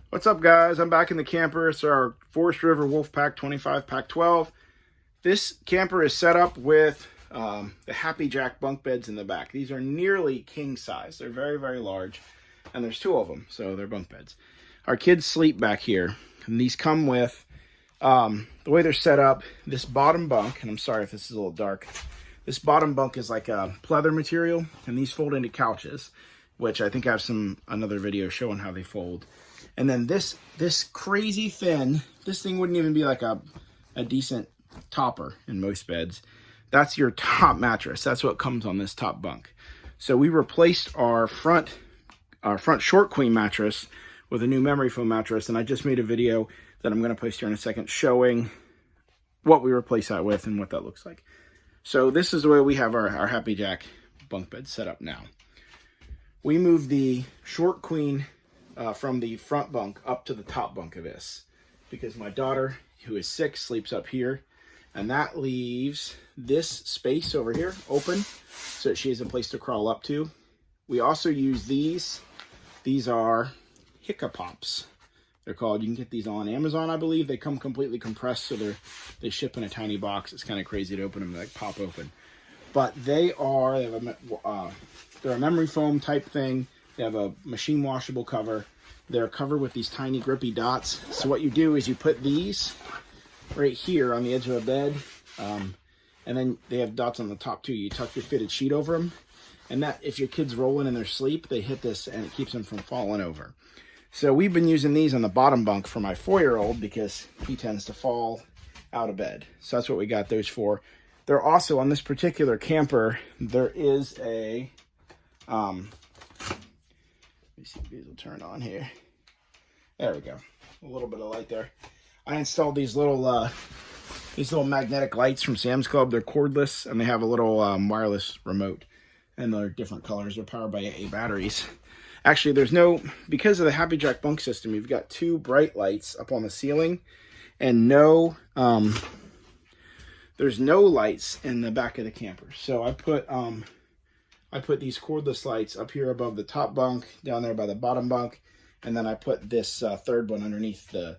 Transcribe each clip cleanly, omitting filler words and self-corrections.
What's up, guys? I'm back in the camper. It's our Forest River Wolfpack 25 Pack 12. This camper is set up with the happijac bunk beds in the back. These are nearly king size. They're very, very large, and there's two of them, so they're bunk beds. Our kids sleep back here, and these come with, the way they're set up, this bottom bunk, and I'm sorry if this is a little dark, this bottom bunk is like a pleather material, and these fold into couches, which I think I have another video showing how they fold. And then this crazy thin, this thing wouldn't even be like a decent topper in most beds. That's your top mattress. That's what comes on this top bunk. So we replaced our front short queen mattress with a new memory foam mattress. And I just made a video that I'm going to post here in a second showing what we replaced that with and what that looks like. So this is the way we have our happijac bunk bed set up now. We moved the short queen from the front bunk up to the top bunk of this because my daughter, who is 6, sleeps up here, and that leaves this space over here open so that she has a place to crawl up to. We also use these are hiccupops, they're called. You can get these on Amazon, I believe. They come completely compressed, so they ship in a tiny box. It's kind of crazy to open them. They like pop open, but they're a memory foam type thing. They have a machine washable cover. They're covered with these tiny grippy dots. So what you do is you put these right here on the edge of a bed, and then they have dots on the top too. You tuck your fitted sheet over them, and that, if your kid's rolling in their sleep, they hit this and it keeps them from falling over. So we've been using these on the bottom bunk for my 4-year-old because he tends to fall out of bed. So that's what we got those for. They're also, on this particular camper, there is a let me see if these will turn on here. There we go. A little bit of light there. I installed these little magnetic lights from Sam's Club. They're cordless, and they have a little wireless remote. And they're different colors. They're powered by AA batteries. Actually, because of the happijac bunk system, you've got 2 bright lights up on the ceiling, and there's no lights in the back of the camper. So I put these cordless lights up here above the top bunk, down there by the bottom bunk, and then I put this third one underneath the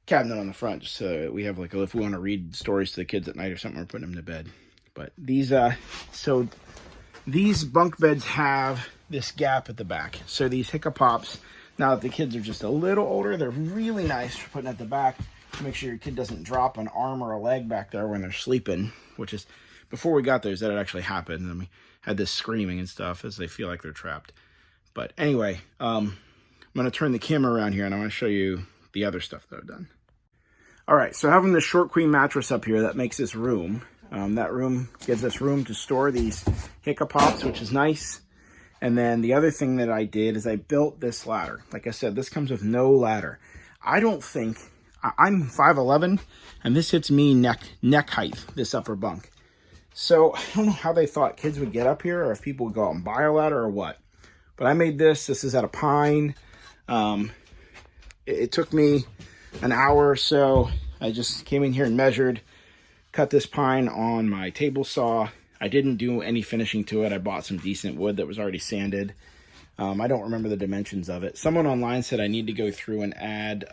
cabinet on the front, just so we have like if we want to read stories to the kids at night or something, we're putting them to bed. But these bunk beds have this gap at the back. So these hiccupops, now that the kids are just a little older, they're really nice for putting at the back to make sure your kid doesn't drop an arm or a leg back there when they're sleeping, which is, before we got those, that had actually happened, and we had this screaming and stuff as they feel like they're trapped. But anyway, I'm going to turn the camera around here and I want to show you the other stuff that I've done. All right, so having the short queen mattress up here, that makes this room. That room gives us room to store these hiccupops, which is nice. And then the other thing that I did is I built this ladder. Like I said, this comes with no ladder. I'm 5'11", and this hits me neck height, this upper bunk. So I don't know how they thought kids would get up here, or if people would go out and buy a ladder or what. But I made this. This is out of pine. It took me an hour or so. I just came in here and measured, cut this pine on my table saw. I didn't do any finishing to it. I bought some decent wood that was already sanded. I don't remember the dimensions of it. Someone online said I need to go through and add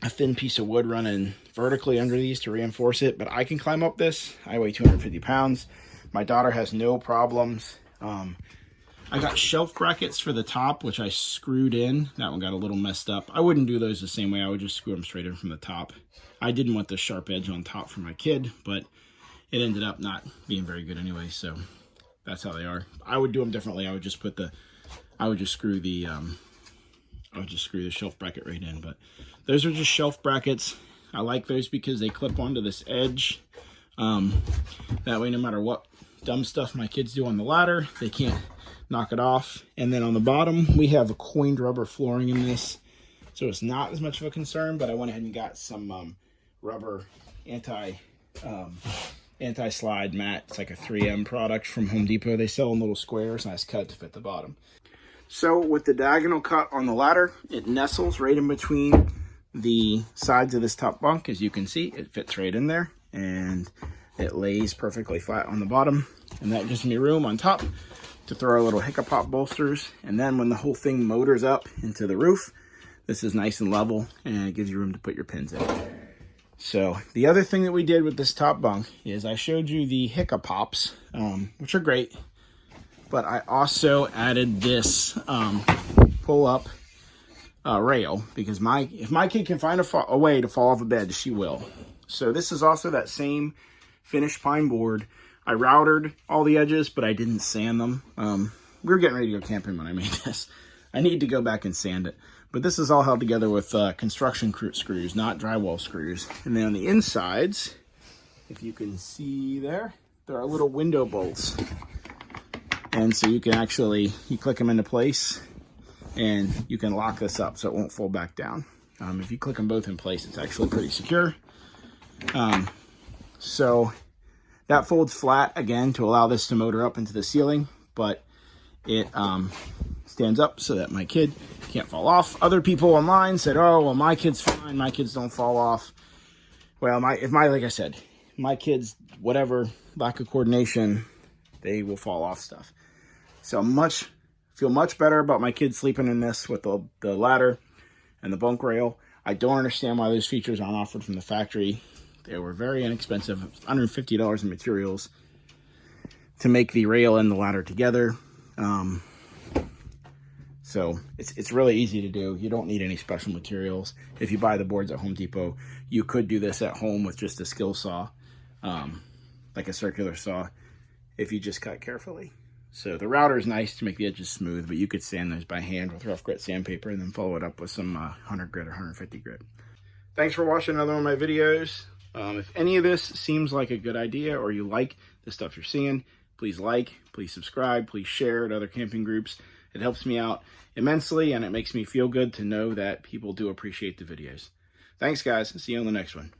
a thin piece of wood running vertically under these to reinforce it, but I can climb up this. I weigh 250 pounds. My daughter has no problems. I got shelf brackets for the top, which I screwed in. That one got a little messed up. I wouldn't do those the same way. I would just screw them straight in from the top. I didn't want the sharp edge on top for my kid, but it ended up not being very good anyway, so that's how they are. I would do them differently. I would just screw the shelf bracket right in, but those are just shelf brackets. I like those because they clip onto this edge. That way, no matter what dumb stuff my kids do on the ladder, they can't knock it off. And then on the bottom, we have a coined rubber flooring in this, so it's not as much of a concern, but I went ahead and got some rubber anti-slide mat. It's like a 3M product from Home Depot. They sell in little squares, nice cut to fit the bottom. So with the diagonal cut on the ladder, it nestles right in between the sides of this top bunk. As you can see, it fits right in there, and it lays perfectly flat on the bottom, and that gives me room on top to throw our little Hiccapop bolsters. And then when the whole thing motors up into the roof, this is nice and level and it gives you room to put your pins in. So the other thing that we did with this top bunk is I showed you the Hiccapops, which are great, but I also added this pull up rail, because if my kid can find a way to fall off a bed, she will. So this is also that same finished pine board. I routered all the edges, but I didn't sand them. We were getting ready to go camping when I made this. I need to go back and sand it. But this is all held together with construction screws, not drywall screws. And then on the insides, if you can see there are little window bolts. And so you can actually, you click them into place and you can lock this up so it won't fold back down. If you click them both in place, it's actually pretty secure. So that folds flat again to allow this to motor up into the ceiling, but it stands up so that my kid can't fall off. Other people online said, oh, well, my kid's fine, my kids don't fall off. Well, like I said, my kids, whatever, lack of coordination, they will fall off stuff. So feel much better about my kids sleeping in this with the ladder and the bunk rail. I don't understand why those features aren't offered from the factory. They were very inexpensive, $150 in materials to make the rail and the ladder together. So it's really easy to do. You don't need any special materials. If you buy the boards at Home Depot, you could do this at home with just a skill saw, like a circular saw, if you just cut carefully. So the router is nice to make the edges smooth, but you could sand those by hand with rough grit sandpaper and then follow it up with some 100 grit or 150 grit. Thanks for watching another one of my videos. If any of this seems like a good idea or you like the stuff you're seeing, please like, please subscribe, please share to other camping groups. It helps me out immensely and it makes me feel good to know that people do appreciate the videos. Thanks guys, see you on the next one.